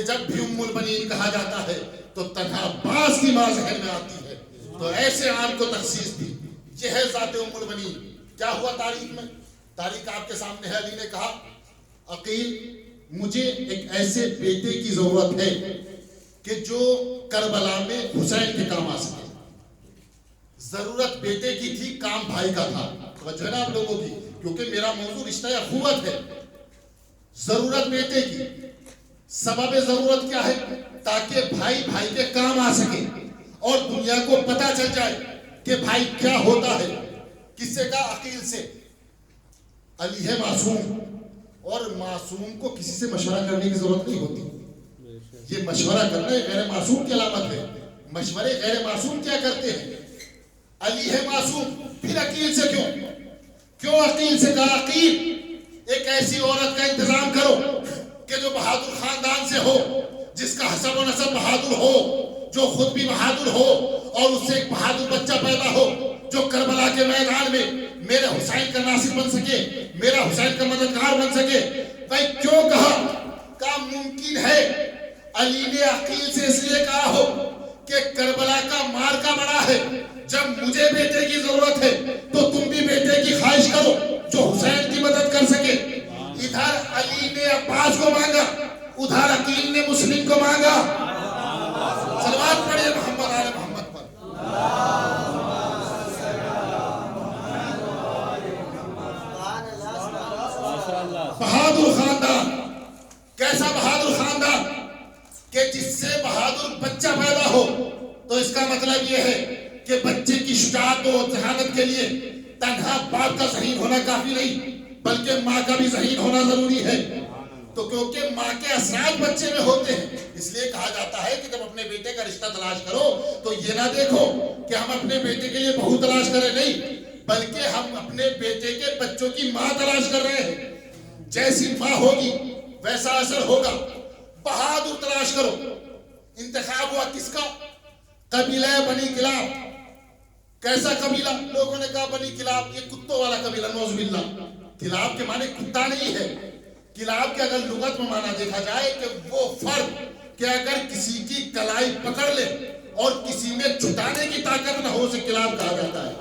جب بھی ام البنین کہا جاتا ہے تو تنہا عباس کی ماں ذہن میں آتی ہے، تو ایسے عام کو تخصیص دی۔ یہ ہے ذات ام البنین۔ کیا ہوا تاریخ میں؟ تاریخ آپ کے سامنے ہے۔ علی نے کہا عقیل مجھے ایک ایسے بیٹے کی ضرورت ہے کہ جو کربلا میں حسین کے کام آ سکے۔ ضرورت بیٹے کی تھی، کام بھائی کا تھا۔ توجہ ہے نا آپ لوگوں کی، کیونکہ میرا موضوع رشتہ اخوت ہے۔ ضرورت بیٹے کی، سبب ضرورت کیا ہے؟ تاکہ بھائی بھائی کے کام آ سکے اور دنیا کو پتا چل جائے کہ بھائی کیا ہوتا ہے۔ کس سے کہا؟ عقیل سے۔ علی ہے معصوم، اور معصوم کو کسی سے مشورہ کرنے کی ضرورت نہیں ہوتی۔ یہ مشورہ کرنا غیر معصوم کی علامت ہے۔ مشورے غیر معصوم کیا کرتے ہیں؟ علی ہے معصوم، پھر عقیل سے کیوں عقیل سے کہا؟ عقیل ایک ایسی عورت کا انتظام کرو کہ جو بہادر خاندان سے ہو، جس کا حسب و نسب بہادر ہو، جو خود بھی بہادر ہو، اور اس سے ایک بہادر بچہ پیدا ہو جو کربلا کے میدان میں میرے حسین کا ناصر بن سکے، میرا حسین کا مددگار بن سکے۔ بھائی کیوں کہا ممکن ہے علی نے عقیل سے اس لیے کہا ہو کہ کربلا کا مارکا بڑا ہے، جب مجھے بیٹے کی ضرورت ہے تو تم بھی بیٹے کی خواہش کرو جو حسین کی مدد کر سکے۔ ادھر علی نے عباس کو مانگا، ادھر عقیل نے مسلم کو مانگا۔ صلوات پڑھیے محمد آل محمد پر۔ بہادر خاندان، کیسا بہادر خاندان کہ جس سے بہادر بچہ پیدا ہو، تو اس کا مطلب یہ ہے کہ بچے کی شجاعت و ذہانت کے لیے تنہا باپ کا ذہین ہونا کافی نہیں، بلکہ ماں کا بھی ذہین ہونا ضروری ہے۔ تو کیونکہ ماں کے اثرات بچے میں ہوتے ہیں، اس لیے کہا جاتا ہے کہ جب اپنے بیٹے کا رشتہ تلاش کرو تو یہ نہ دیکھو کہ ہم اپنے بیٹے کے لیے بہو تلاش کریں، نہیں، بلکہ ہم اپنے بیٹے کے بچوں کی ماں تلاش کر رہے ہیں۔ جیسی ماں ہوگی ویسا اثر ہوگا۔ بہادر تلاش کرو۔ انتخاب ہوا کس کا؟ قبیلہ بنی کلاب۔ کیسا قبیلہ؟ لوگوں نے کہا بنی کلاب یہ کتوں والا قبیلہ، نعوذ باللہ۔ کلاب کے معنی کتا نہیں ہے۔ کلاب کے اگر لغت میں معنی دیکھا جائے کہ وہ فرد کہ اگر کسی کی کلائی پکڑ لے اور کسی میں چھٹانے کی طاقت نہ ہو، اسے کلاب کہا جاتا ہے۔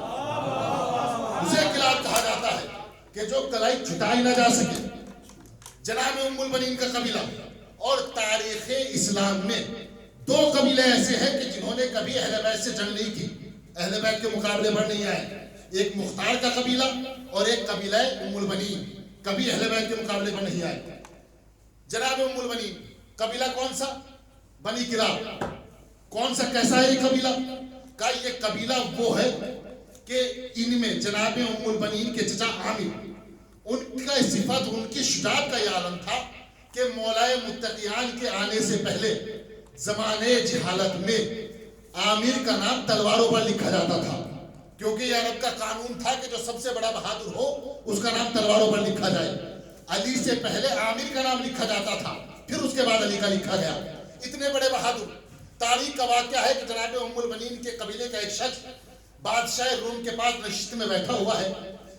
اسے کلاب کہا جاتا ہے کہ جو کلائی چھٹائی نہ جا سکے۔ جناب ام البنین کا قبیلہ۔ اور تاریخ اسلام میں دو قبیلے ایسے ہیں کہ جنہوں نے کبھی اہل بیت سے جنگ نہیں کی، اہل بیت کے مقابلے بڑھ نہیں آئے۔ ایک مختار کا قبیلہ اور ایک قبیلہ ام البنین، کبھی اہل بیت کے مقابلے بڑھ نہیں آئے۔ جناب ام البنین قبیلہ کون سا؟ بنی کلاب۔ کون سا، کیسا ہے یہ قبیلہ؟ کہ یہ قبیلہ وہ ہے کہ ان میں جناب ام البنین کے چچا عامر، ان کا صفت، ان کی شجاعت کا یہ عالم تھا کہ مولائے متقیان کے آنے سے پہلے زمانے جہالت میں عامر کا نام تلواروں پر لکھا جاتا تھا، کیونکہ یہ عرب کا قانون تھا کہ جو سب سے بڑا بہادر ہو اس کا نام تلواروں پر لکھا جائے۔ علی سے پہلے عامر کا نام لکھا جاتا تھا، پھر اس کے بعد علی کا لکھا گیا۔ اتنے بڑے بہادر۔ تاریخ کا واقعہ ہے کہ جناب ام البنین کے قبیلے کا ایک شخص بادشاہ روم کے پاس نشست میں بیٹھا ہوا ہے۔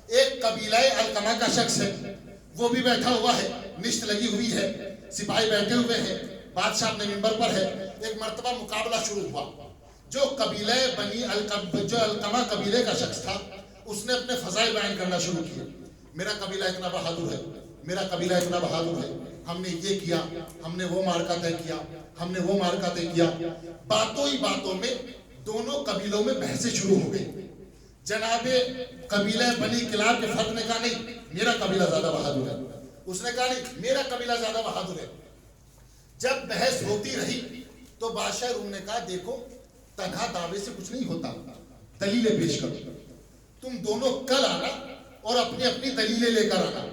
ایک قبیلہ علقمہ کا شخص ہے، وہ بھی بیٹھا ہوا ہے، نشست لگی ہوئی ہے، سپاہی بیٹھے ہوئے ہیں، بادشاہ اپنے منبر پر ہے۔ ایک مرتبہ مقابلہ شروع ہوا۔ جو قبیلہ جو علقمہ قبیلے کا شخص تھا، اس نے اپنے فضائل بیان کرنا شروع کیا۔ میرا قبیلہ اتنا بہادر ہے، میرا قبیلہ اتنا بہادر ہے، ہم نے یہ کیا، ہم نے وہ مارکا طے کیا، ہم نے وہ مارکا طے کیا۔ باتوں ہی باتوں میں دونوں قبیلوں میں بحثیں شروع ہو گئی۔ جناب قبیلہ بنی کلاب کے فرد نے کہا نہیں میرا قبیلہ زیادہ بہادر ہے، اس نے کہا نہیں میرا قبیلہ زیادہ بہادر ہے۔ جب بحث ہوتی رہی تو بادشاہ روم نے کہا دیکھو تنہا دعوے سے کچھ نہیں ہوتا، دلیلیں پیش کرو۔ تم دونوں کل آنا اور اپنی اپنی دلیلیں لے کر آنا،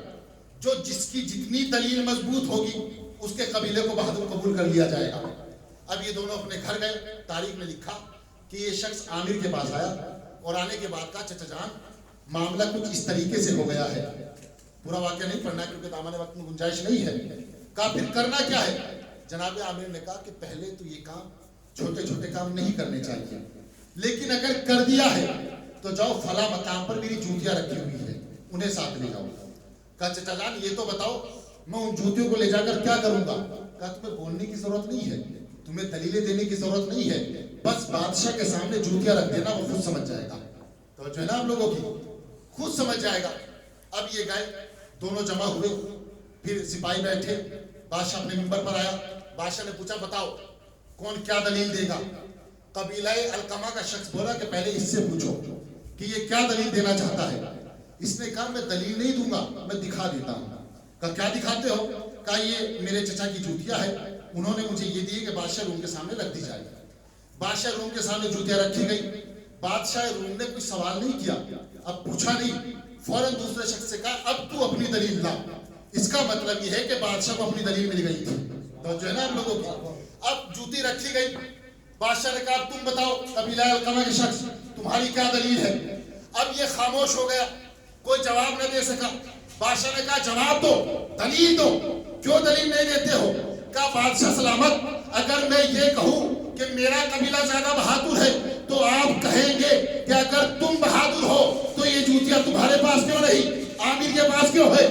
جو جس کی جتنی دلیل مضبوط ہوگی اس کے قبیلے کو بہادر قبول کر لیا جائے گا۔ اب یہ دونوں اپنے گھر گئے۔ تاریخ میں لکھا کہ یہ شخص عامر کے پاس آیا اور آنے کے بعد کہا چچا جان معاملہ کچھ اس طریقے سے ہو گیا ہے۔ پورا واقعہ نہیں پڑھنا کیونکہ دامن وقت میں گنجائش نہیں ہے۔ کہا پھر کرنا کیا ہے؟ جناب عامر نے کہا کہ پہلے تو یہ کام چھوٹے چھوٹے کام نہیں کرنے چاہیے، لیکن اگر کر دیا ہے تو جاؤ فلاں مقام پر میری جوتیاں رکھی ہوئی ہیں انہیں ساتھ لے جاؤ۔ کہا چچا جان یہ تو بتاؤ میں ان جوتیوں کو لے جا کر کیا کروں گا؟ کہا تمہیں بولنے کی ضرورت نہیں ہے, تمہیں دلیلیں دینے کی ضرورت نہیں ہے, بس بادشاہ کے سامنے جوتیاں رکھ دینا, وہ خود سمجھ جائے گا. تو جو ہے نا آپ لوگوں کی, خود سمجھ جائے گا. اب یہ گئے, دونوں جمع ہوئے, پھر سپاہی بیٹھے, بادشاہ اپنے منبر پر آیا. بادشاہ نے پوچھا بتاؤ کون کیا دلیل دے گا. قبیلہ القمہ کا شخص بولا کہ پہلے اس سے پوچھو کہ یہ کیا دلیل دینا چاہتا ہے. اس نے کہا میں دلیل نہیں دوں گا, میں دکھا دیتا ہوں. کہا کیا دکھاتے ہو؟ کہا یہ میرے چچا کی جوتیاں ہے, انہوں نے مجھے یہ دی کہ بادشاہ روم کے سامنے رکھ دی جائے. بادشاہ روم کے سامنے جوتیاں رکھی گئی. بادشاہ روم نے کوئی سوال نہیں کیا, اب پوچھا نہیں, فوراً دوسرے شخص سے کہا اب تو اپنی دلیل لا. اس کا مطلب یہ ہے کہ بادشاہ کو اپنی دلیل مل گئی تھی. تو جو ہے نا آپ لوگوں کی, اب جوتی رکھی گئی. بادشاہ نے کہا تم بتاؤ قبیلہ القمہ کے شخص, تمہاری کیا دلیل ہے؟ اب یہ خاموش ہو گیا, کوئی جواب نہ دے سکا. بادشاہ نے کہا جواب دو, دلیل دو, کیوں دلیل نہیں دیتے ہو؟ کہا بادشاہ سلامت, اگر میں یہ کہوں کہ میرا قبیلہ زیادہ بہادر ہے تو آپ کہیں گے کہ اگر تم بہادر ہو تو یہ جوتیاں تمہارے پاس کیوں نہیں, عامر کے پاس کیوں ہے؟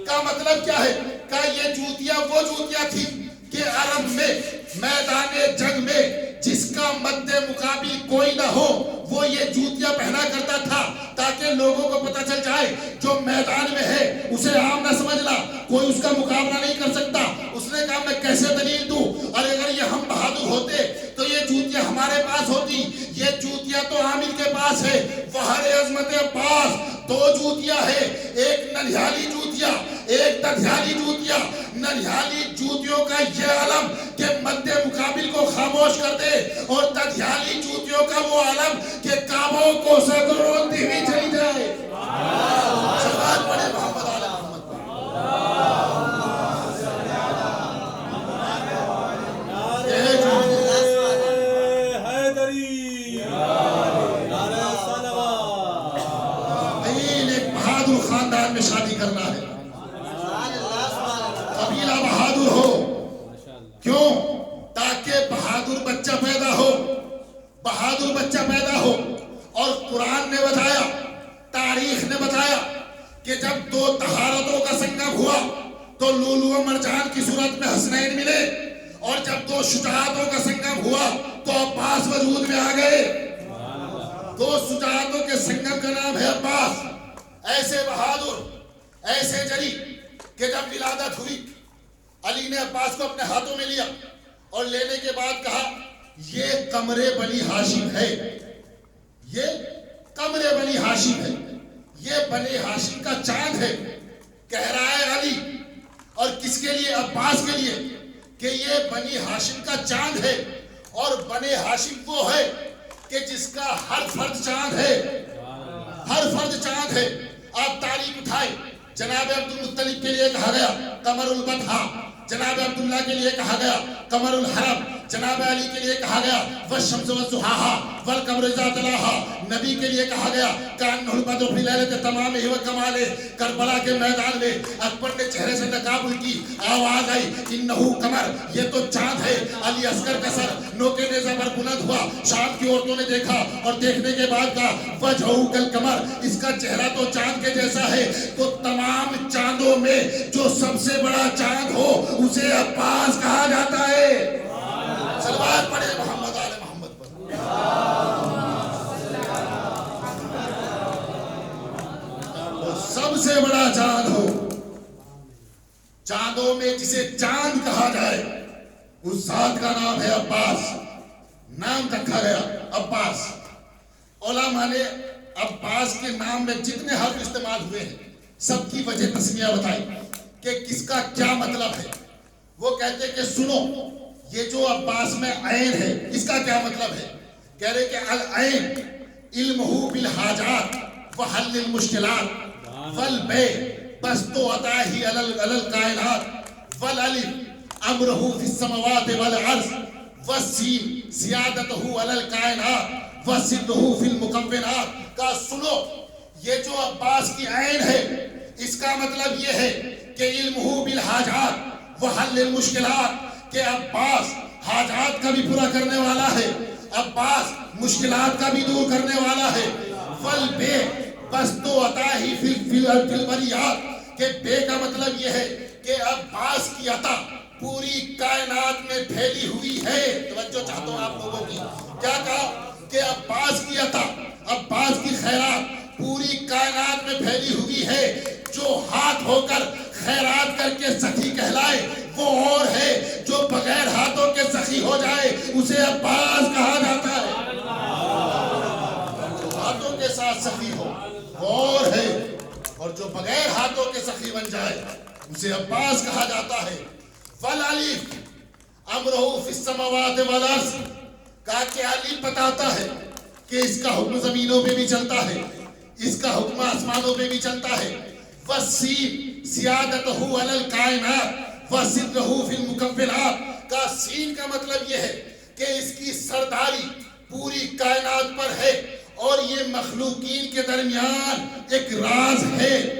کا مطلب کیا ہے؟ کہا یہ جوتیاں وہ جوتیاں تھی کہ عرب میں میدان جنگ میں جس کا مد مقابل کوئی نہ ہو وہ یہ جوتیاں پہنا کرتا تھا, تاکہ لوگوں کو پتہ چل جائے جو میدان میں ہے اسے عام نہ سمجھنا, کوئی اس کا مقابلہ نہیں کر سکتا. اس نے کہا میں کیسے دلیل دوں, اور اگر یہ ہم بہادر ہوتے تو یہ جوتیاں ہمارے پاس ہوتی, یہ جوتیاں تو عامر کے پاس ہے. فہر عظمت پاس دو جوتیاں ہے, ایک ننھیالی جوتیاں, ایک ددھیالی جوتیاں. ننھیالی جوتیوں کا یہ علم کہ مد مقابل کو خاموش کر دے, اور ددھیالی جوتیوں کا وہ علم کہ کعبوں کو روتی ہوئی چلی جائے. سلوات پڑھے محمد آل محمد. ایک بہادر خاندان میں شادی کرنا ہے, قبیلہ بہادر ہو. کیوں؟ تاکہ بہادر بچہ پیدا ہو, بہادر بچہ پیدا ہو. اور قرآن نے بتایا, تاریخ نے بتایا کہ جب دو طہارتوں کا سنگم ہوا تو لولو و مرجان کی صورت میں حسنین ملے, اور جب دو شجاعتوں کا سنگم ہوا تو عباس وجود میں آ گئے. دو شجاعتوں کے سنگم کا نام ہے عباس. ایسے بہادر, ایسے جری کہ جب ولادت ہوئی علی نے عباس کو اپنے ہاتھوں میں لیا, اور لینے کے بعد کہا یہ قمر بنی ہاشم ہے, یہ قمر بنی ہاشم ہے, یہ بنی ہاشم کا چاند ہے. کہہ رہا ہے علی, اور کس کے لیے؟ عباس کے لیے, کہ یہ بنی ہاشم کا چاند ہے, اور بنی ہاشم وہ ہے کہ جس کا ہر فرد چاند ہے, ہر فرد چاند ہے. آپ تاریخ اٹھائے, جناب عبد المطلب کے لیے کہا گیا قمر البطحہ, جناب عبداللہ کے لیے کہا گیا قمر الحرم, جناب علی کے لیے کہا گیا والشمس والضحاہا والقمر اذا تلاہا, نبی کے لیے کہا گیا کأنہ البدر فی لیلۃ تمامہ و کمالہ. کربلا کے میدان میں اکبر نے چہرے سے نقاب کی, آواز آئی انہ قمر, یہ تو چاند ہے. علی اصغر کا سر نوکے نیزہ پر بلند ہوا, شام کی عورتوں نے دیکھا, اور دیکھنے کے بعد کہا وجہہ کالقمر, اس کا چہرہ تو چاند کے جیسا ہے. تو تمام چاندوں میں جو سب سے بڑا چاند ہو اسے عباس کہا جاتا ہے. صلوات پڑھے محمد آل محمد پر. سب سے بڑا چاند ہو, چاندوں میں جسے چاند کہا جائے اس ذات کا نام ہے عباس. نام رکھا گیا عباس. علماء نے عباس کے نام میں جتنے حرف استعمال ہوئے ہیں سب کی وجہ تسمیہ بتائی کہ کس کا کیا مطلب ہے. وہ کہتے کہ سنو, یہ جو عباس میں عین ہے اس کا کیا مطلب ہے؟ کہہ رہے کہ العین علمہ بالحاجات وحل المشکلات والبے بسط عطاہی علی الکائنات والالف امرہ فی السماوات والارض والسین زیادتہ علی الکائنات وسرہ فی المکونات. کا سنو, یہ جو عباس کی عین ہے اس کا مطلب یہ ہے کہ علمہ بالحاجات وحل المشکلات, کہ عباس حاجات کا بھی پورا کرنے والا ہے, عباس مشکلات کا بھی دور کرنے والا ہے. والبے بسط عطاہی فی البریات, کہ بے کا مطلب یہ ہے کہ عباس کی عطا پوری کائنات میں پھیلی ہوئی ہے. توجہ چاہتا ہوں آپ لوگوں کی. کیا کہا کہ عباس کی عطا، عباس کی خیرات پوری کائنات میں پھیلی ہوئی ہے. جو ہاتھ ہو کر خیرات کر کے سخی کہلائے وہ اور ہے، جو بغیر ہاتھوں کے سخی ہو جائے اسے عباس کہا جاتا ہے. جو ہاتھوں کے ساتھ سخی ہو وہ اور ہے، اور جو بغیر ہاتھوں کے سخی بن جائے اسے عباس کہا جاتا ہے. والالف امرہ فی السماوات والارض، کہا کہ علی بتاتا ہے کہ اس کا حکم زمینوں پہ بھی چلتا ہے، اس کا حکم آسمانوں پہ بھی چلتا ہے. والسین سیادتہ علی الکائنات وسرہ فی المکونات، کا سین کا مطلب یہ ہے کہ اس کی سرداری پوری کائنات پر ہے اور یہ مخلوقین کے درمیان ایک راز ہے.